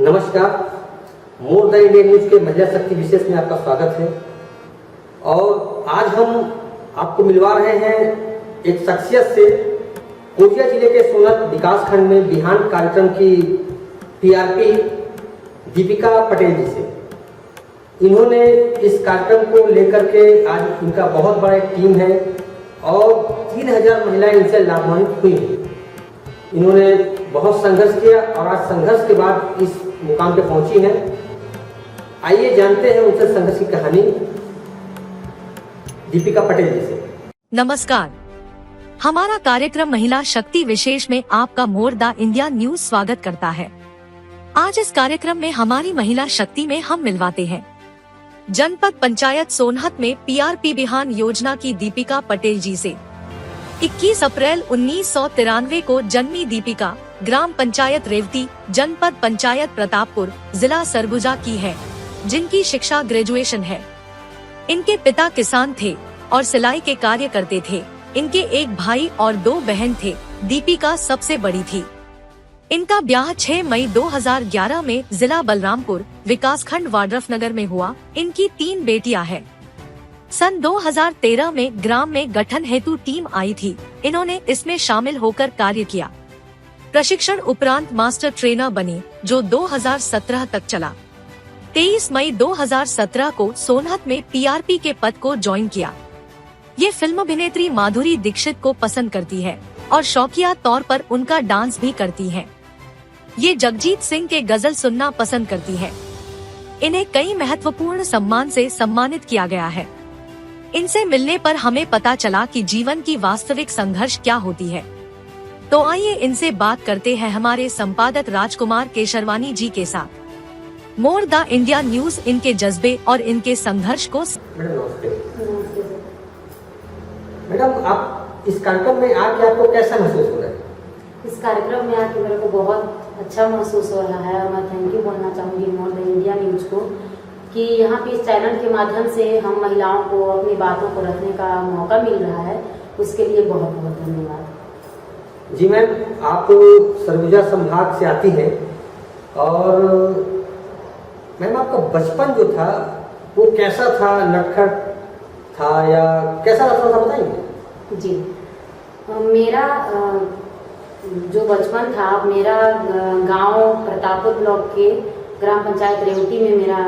नमस्कार। More the India news के महिला शक्ति विशेष में आपका स्वागत है। और आज हम आपको मिलवा रहे हैं एक शख्सियत से, कोरिया जिले के सोनत विकास खंड में बिहान कार्यक्रम की पीआरपी दीपिका पटेल जी से। इन्होंने इस कार्यक्रम को लेकर के आज इनका बहुत बड़ा एक टीम है और 3000 महिलाएं इनसे लाभान्वित हुई हैं। इन्होंने बहुत संघर्ष किया और आज संघर्ष के बाद इस मुकाम पे पहुंची हैं। आइए जानते हैं उनसे संघर्ष की कहानी दीपिका पटेल जी से। नमस्कार, हमारा कार्यक्रम महिला शक्ति विशेष में आपका मोर द इंडिया न्यूज स्वागत करता है। आज इस कार्यक्रम में हमारी महिला शक्ति में हम मिलवाते हैं जनपद पंचायत सोनहत में पीआरपी बिहान योजना की दीपिका पटेल जी से। 21 अप्रैल 1993 को जन्मी दीपिका ग्राम पंचायत रेवती, जनपद पंचायत प्रतापपुर, जिला सरगुजा की है, जिनकी शिक्षा ग्रेजुएशन है। इनके पिता किसान थे और सिलाई के कार्य करते थे। इनके एक भाई और 2 बहन थे। दीपिका सबसे बड़ी थी। इनका ब्याह 6 मई 2011 में जिला बलरामपुर विकासखंड वाड्रफनगर में हुआ। इनकी 3 बेटियां हैं। सन 2013 में ग्राम में गठन हेतु टीम आई थी। इन्होंने इसमें शामिल होकर कार्य किया। प्रशिक्षण उपरांत मास्टर ट्रेनर बने, जो 2017 तक चला। 23 मई 2017 को सोनहत में पीआरपी के पद को ज्वाइन किया। ये फिल्म अभिनेत्री माधुरी दीक्षित को पसंद करती है और शौकिया तौर पर उनका डांस भी करती हैं। ये जगजीत सिंह के गजल सुनना पसंद करती है। इन्हें कई महत्वपूर्ण सम्मान से सम्मानित किया गया है। इनसे मिलने पर हमें पता चला कि जीवन की वास्तविक संघर्ष क्या होती है। तो आइए इनसे बात करते हैं हमारे संपादक राजकुमार केशरवानी जी के साथ। मोर द इंडिया न्यूज इनके जज्बे और इनके संघर्ष को। मैडम, आप इस कार्यक्रम में आके आपको कैसा महसूस हो रहा है? इस कार्यक्रम में आके मेरे को बहुत अच्छा महसूस हो रहा है और मैं थैंक यू बोलना चाहूँगी मोर द इंडिया न्यूज को कि यहाँ पे इस चैनल के माध्यम से हम महिलाओं को अपनी बातों को रखने का मौका मिल रहा है। उसके लिए बहुत बहुत धन्यवाद। जी मैम, आप सरगुजा संभाग से आती हैं और मैम आपका बचपन जो था वो कैसा था? नटखट था या कैसा था, बताइए। जी, मेरा जो बचपन था, मेरा गांव प्रतापपुर ब्लॉक के ग्राम पंचायत रेवती में मेरा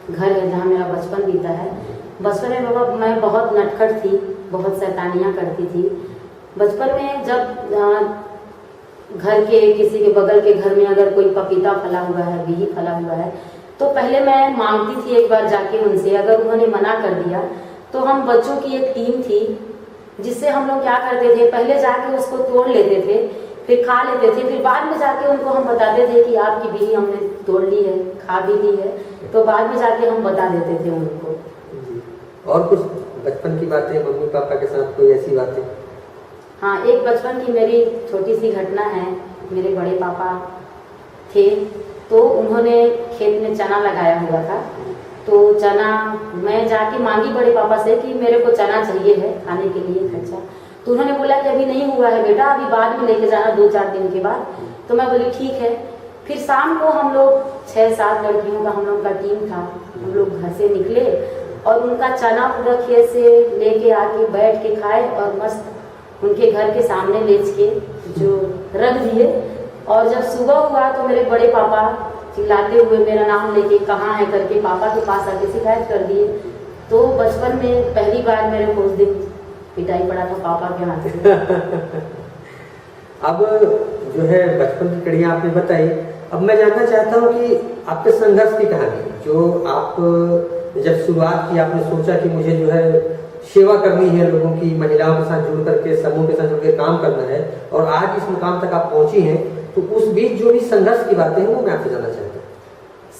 घर है, जहाँ मेरा बचपन बीता है। बचपन में मैं बहुत नटखट थी, बहुत शैतानियाँ करती थी। बचपन में जब घर के किसी के बगल के घर में अगर कोई पपीता फला हुआ है, बिही फला हुआ है, तो पहले मैं मांगती थी एक बार जाके उनसे। अगर उन्होंने मना कर दिया तो हम बच्चों की एक टीम थी जिससे हम लोग क्या करते थे, पहले जाके उसको तोड़ लेते थे, फिर खा लेते थे, फिर बाद में जाके उनको हम बताते थे कि आपकी बिही हमने तोड़ ली है, खा भी ली है। तो बाद में जाके हम बता देते थे उनको। और कुछ बचपन की बातें, मम्मी पापा के साथ कोई ऐसी बातें? हाँ, एक बचपन की मेरी छोटी सी घटना है। मेरे बड़े पापा थे तो उन्होंने खेत में चना लगाया हुआ था। तो चना मैं जाके मांगी बड़े पापा से कि मेरे को चना चाहिए है खाने के लिए खर्चा। तो उन्होंने बोला कि अभी नहीं हुआ है बेटा, अभी बाद में लेके जाना 2-4 दिन के बाद। तो मैं बोली ठीक है। फिर शाम को हम लोग 6-7 लड़कियों का हम लोग का टीम था। हम लोग घर से निकले और उनका चना पूरा खेत से लेके आके बैठ के खाए और मस्त उनके घर के सामने लेच के जो रख दिए। और जब सुबह हुआ तो मेरे बड़े पापा चिल्लाते हुए मेरा नाम लेके कहाँ है करके पापा के पास आके शिकायत कर दिए। तो बचपन में पहली बार मेरे को उस दिन पिटाई पड़ा था पापा के हाथ से। अब जो है बचपन की कड़ियाँ आपने बताई। अब मैं जानना चाहता हूँ कि आपके संघर्ष की कहानी, जो आप जब शुरुआत की, आपने सोचा कि मुझे जो है सेवा करनी है, लोगों की, महिलाओं के साथ जुड़ करके, समूह के साथ जुड़ के काम करना है और आज इस मुकाम तक आप पहुंची हैं, तो उस बीच जो भी संघर्ष की बातें हैं वो मैं आपसे जानना चाहता हूँ।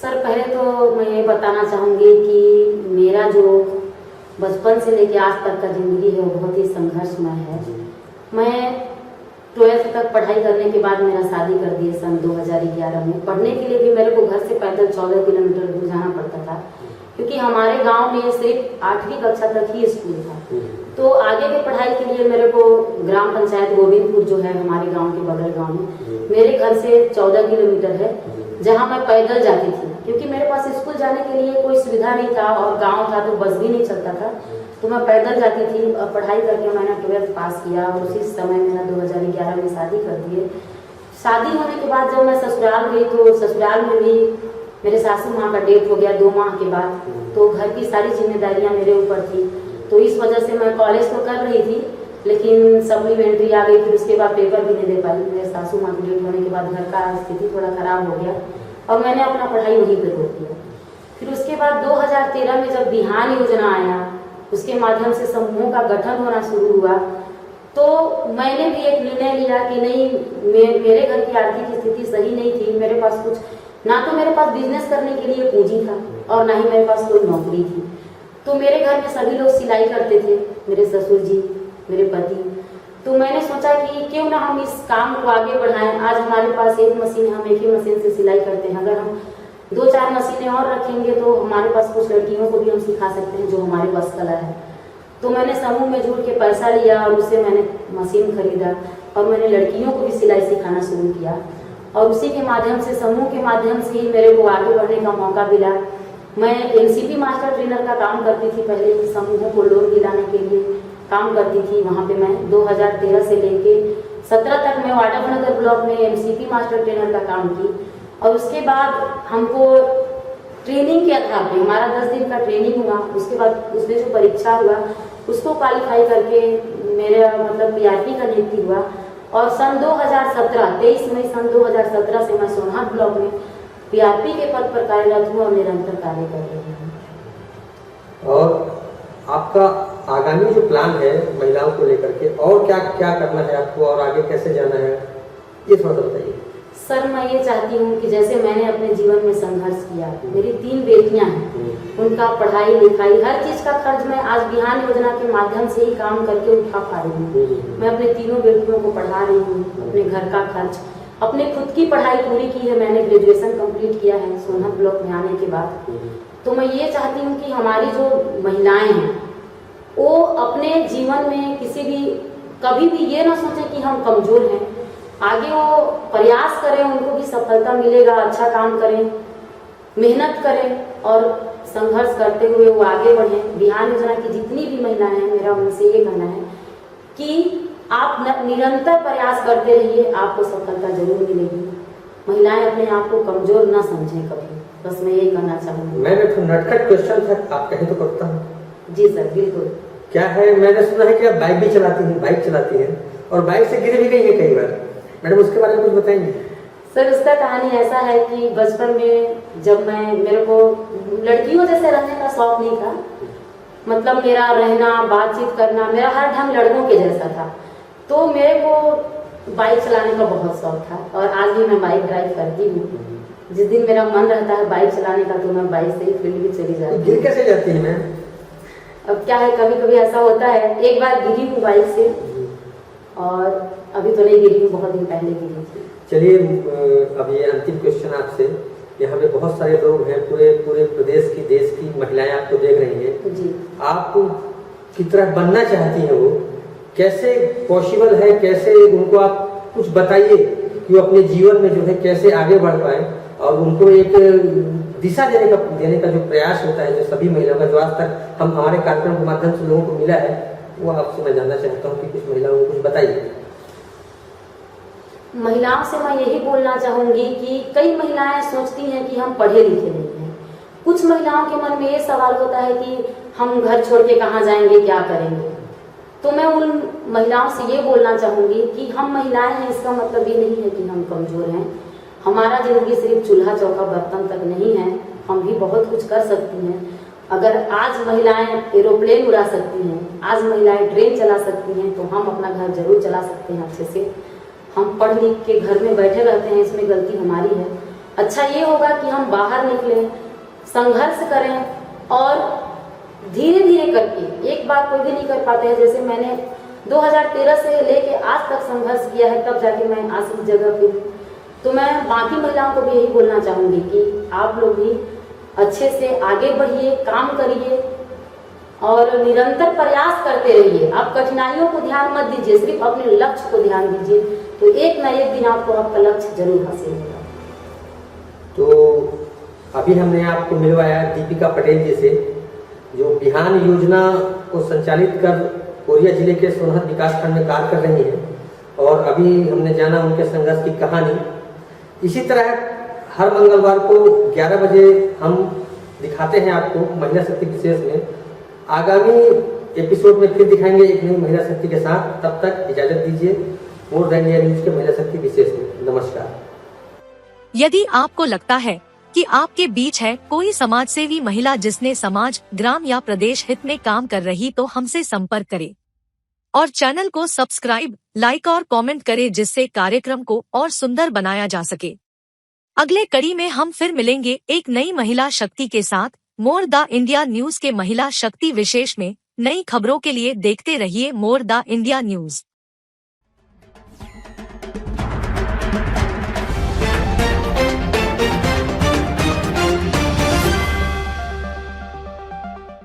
सर, पहले तो मैं ये बताना चाहूँगी कि मेरा जो बचपन से लेकर आज तक का जिंदगी है वो बहुत ही संघर्षमय है। मैं 12th तक पढ़ाई करने के बाद मेरा शादी कर दिए सन 2011 में। पढ़ने के लिए भी मेरे को घर से पैदल 14 किलोमीटर दूर जाना पड़ता था, क्योंकि हमारे गांव में सिर्फ 8वीं कक्षा तक ही स्कूल था। तो आगे की पढ़ाई के लिए मेरे को ग्राम पंचायत गोविंदपुर जो है हमारे गांव के बगल गांव में, मेरे घर से 14 किलोमीटर है, जहाँ मैं पैदल जाती थी, क्योंकि मेरे पास स्कूल जाने के लिए कोई सुविधा नहीं था और गांव था तो बस भी नहीं चलता था, तो मैं पैदल जाती थी। और पढ़ाई करके मैंने 12th पास किया और उसी समय मेरा 2011 में शादी कर दिए। शादी होने के बाद जब मैं ससुराल गई तो ससुराल में भी मेरे सासू माँ का डेथ हो गया 2 माह के बाद, तो घर की सारी जिम्मेदारियाँ मेरे ऊपर थी। तो इस वजह से मैं कॉलेज तो कर रही थी लेकिन सप्लीमेंट्री आ गई, फिर उसके बाद पेपर भी नहीं दे पाई। मेरे सासू माँ की डेथ होने के बाद घर का स्थिति थोड़ा खराब हो गया और मैंने अपना पढ़ाई वहीं पर रोक दिया। फिर उसके बाद 2013 में जब बिहान योजना आया, उसके माध्यम से समूहों का गठन होना शुरू हुआ, तो मैंने भी एक निर्णय लिया कि नहीं, मेरे घर की आर्थिक स्थिति सही नहीं थी। मेरे पास कुछ ना तो मेरे पास बिजनेस करने के लिए पूंजी था और ना ही मेरे पास कोई नौकरी थी। तो मेरे घर में सभी लोग सिलाई करते थे, मेरे ससुर जी, मेरे पति। तो मैंने सोचा कि क्यों ना हम इस काम को आगे बढ़ाएं। आज हमारे पास एक मशीन है, हम एक ही मशीन से सिलाई करते हैं। अगर हम 2-4 मशीनें और रखेंगे तो हमारे पास कुछ लड़कियों को भी हम सिखा सकते हैं जो हमारे पास कला है। तो मैंने समूह में जुड़ के पैसा लिया और उससे मैंने मशीन खरीदा और मैंने लड़कियों को भी सिलाई सिखाना शुरू किया और उसी के माध्यम से, समूह के माध्यम से ही मेरे को आगे बढ़ने का मौका मिला। मैं एमसीपी मास्टर ट्रेनर का काम करती थी, पहले समूहों को लोन दिलाने के लिए काम करती थी। वहाँ पे मैं 2013 से लेके 17 तक मैं वाटाफनगर ब्लॉक में एमसीपी मास्टर ट्रेनर का काम की और उसके बाद हमको ट्रेनिंग के आधार पे हमारा 10 दिन का ट्रेनिंग हुआ। उसके बाद उसमें जो परीक्षा हुआ उसको क्वालिफाई करके मेरा मतलब पीआरपी का नियुक्ति हुआ और सन 2017 23 मई सन 2017 से मैं सोनहत ब्लॉक में पीआरपी के पद पर कार्यरत हूँ और निरंतर कार्य कर रही हूँ। और आपका आगामी जो प्लान है महिलाओं को लेकर के, और क्या क्या करना है आपको और आगे कैसे जाना है, ये थोड़ा सा बताइए। सर, मैं ये चाहती हूँ कि जैसे मैंने अपने जीवन में संघर्ष किया, मेरी 3 बेटियां हैं, उनका पढ़ाई लिखाई हर चीज का खर्च मैं आज बिहान योजना के माध्यम से ही काम करके उठा पा रही हूँ। मैं अपने 3 बेटियों को पढ़ा रही हूँ, अपने घर का खर्च, अपने खुद की पढ़ाई पूरी की है। मैंने ग्रेजुएशन कंप्लीट किया है सोनहत ब्लॉक में आने के बाद। तो मैं ये चाहती हूँ कि हमारी जो महिलाएं हैं वो अपने जीवन में कभी भी ये ना सोचें कि हम कमजोर हैं। आगे वो प्रयास करें, उनको भी सफलता मिलेगा। अच्छा काम करें, मेहनत करें और संघर्ष करते हुए वो आगे बढ़ें। बिहान योजना की जितनी भी महिलाएं हैं, मेरा उनसे ये कहना है कि आप निरंतर प्रयास करते रहिए, आपको सफलता जरूर मिलेगी। महिलाएं अपने आप को कमजोर ना समझें कभी, बस मैं यही कहना चाहूँगी। मैंने तो नटखट क्वेश्चन था, आप कहें तो करता हूँ। जी सर, बिल्कुल। क्या है, मैंने सुना है कि आप बाइक भी चलाती हैं, बाइक चलाती हैं और बाइक से गिर भी गई है कई बार। मैडम, उसके बारे में कुछ बताएंगे? सर, उसका कहानी ऐसा है कि बचपन में जब मेरे को लड़कियों जैसे रहने का शौक नहीं था, मतलब मेरा रहना, बातचीत करना, मेरा हर ढंग लड़कों के जैसा था। तो मेरे को बाइक चलाने का बहुत शौक था और आज भी मैं बाइक ड्राइव करती हूँ। जिस दिन मेरा मन रहता है बाइक चलाने का तो मैं बाइक से ही फील्ड भी चली जाती हूँ। गिर कैसे जाती है मैम? अब क्या है, कभी कभी ऐसा होता है। एक बार गिरी हूँ बाइक से और अभी तो नहीं गिरी हूँ, बहुत दिन पहले गिरी थी। चलिए, अब ये अंतिम क्वेश्चन आपसे। यहाँ पे बहुत सारे लोग हैं, पूरे प्रदेश की, देश की महिलाएं आपको देख रही हैं जी। आप की तरह बनना चाहती हैं, वो कैसे पॉसिबल है? कैसे उनको आप कुछ बताइए कि वो अपने जीवन में जो है कैसे आगे बढ़ पाए और उनको एक दिशा देने का जो प्रयास होता है, जो सभी महिलाओं का, जो आज तक हम हमारे कार्यक्रम के माध्यम से लोगों को मिला है, वो आपसे मैं जानना चाहता हूँ कि कुछ महिलाओं को कुछ बताइए। महिलाओं से मैं यही बोलना चाहूंगी कि कई महिलाएं सोचती हैं कि हम पढ़े लिखे नहीं हैं। कुछ महिलाओं के मन में ये सवाल होता है कि हम घर छोड़ के कहाँ जाएंगे, क्या करेंगे। तो मैं उन महिलाओं से ये बोलना चाहूंगी कि हम महिलाएं हैं, इसका मतलब ये नहीं है कि हम कमजोर हैं। हमारा जिंदगी सिर्फ चूल्हा चौका बर्तन तक नहीं है, हम भी बहुत कुछ कर सकती हैं। अगर आज महिलाएं एरोप्लेन उड़ा सकती हैं, आज महिलाएं ट्रेन चला सकती हैं, तो हम अपना घर जरूर चला सकते हैं अच्छे से। हम पढ़ लिख के घर में बैठे रहते हैं, इसमें गलती हमारी है। अच्छा ये होगा कि हम बाहर निकलें, संघर्ष करें और धीरे धीरे करके, एक बार कोई भी नहीं कर पाते हैं। जैसे मैंने 2013 से लेके आज तक संघर्ष किया है, तब जाके मैं आज इस जगह पे। तो मैं बाकी महिलाओं को भी यही बोलना चाहूंगी कि आप लोग भी अच्छे से आगे बढ़िए, काम करिए और निरंतर प्रयास करते रहिए। आप कठिनाइयों को ध्यान मत दीजिए, सिर्फ अपने लक्ष्य को ध्यान दीजिए, तो एक न एक दिन आपको आपका लक्ष्य जरूर हासिल होगा। तो अभी हमने आपको मिलवाया दीपिका पटेल जी से, जो बिहान योजना को संचालित कर कोरिया जिले के सोनहत विकास खंड में कार्य कर रही हैं, और अभी हमने जाना उनके संघर्ष की कहानी। इसी तरह हर मंगलवार को 11 बजे हम दिखाते हैं आपको महिला शक्ति विशेष में। आगामी एपिसोड में फिर दिखाएंगे एक नई महिला शक्ति के साथ। तब तक इजाजत दीजिए मोर द इंडिया न्यूज के महिला शक्ति विशेष में। नमस्कार। यदि आपको लगता है कि आपके बीच है कोई समाज सेवी महिला जिसने समाज, ग्राम या प्रदेश हित में काम कर रही, तो हमसे संपर्क करें और चैनल को सब्सक्राइब, लाइक और कमेंट करें, जिससे कार्यक्रम को और सुंदर बनाया जा सके। अगले कड़ी में हम फिर मिलेंगे एक नई महिला शक्ति के साथ। मोर द इंडिया न्यूज के महिला शक्ति विशेष में नई खबरों के लिए देखते रहिए मोर द इंडिया न्यूज।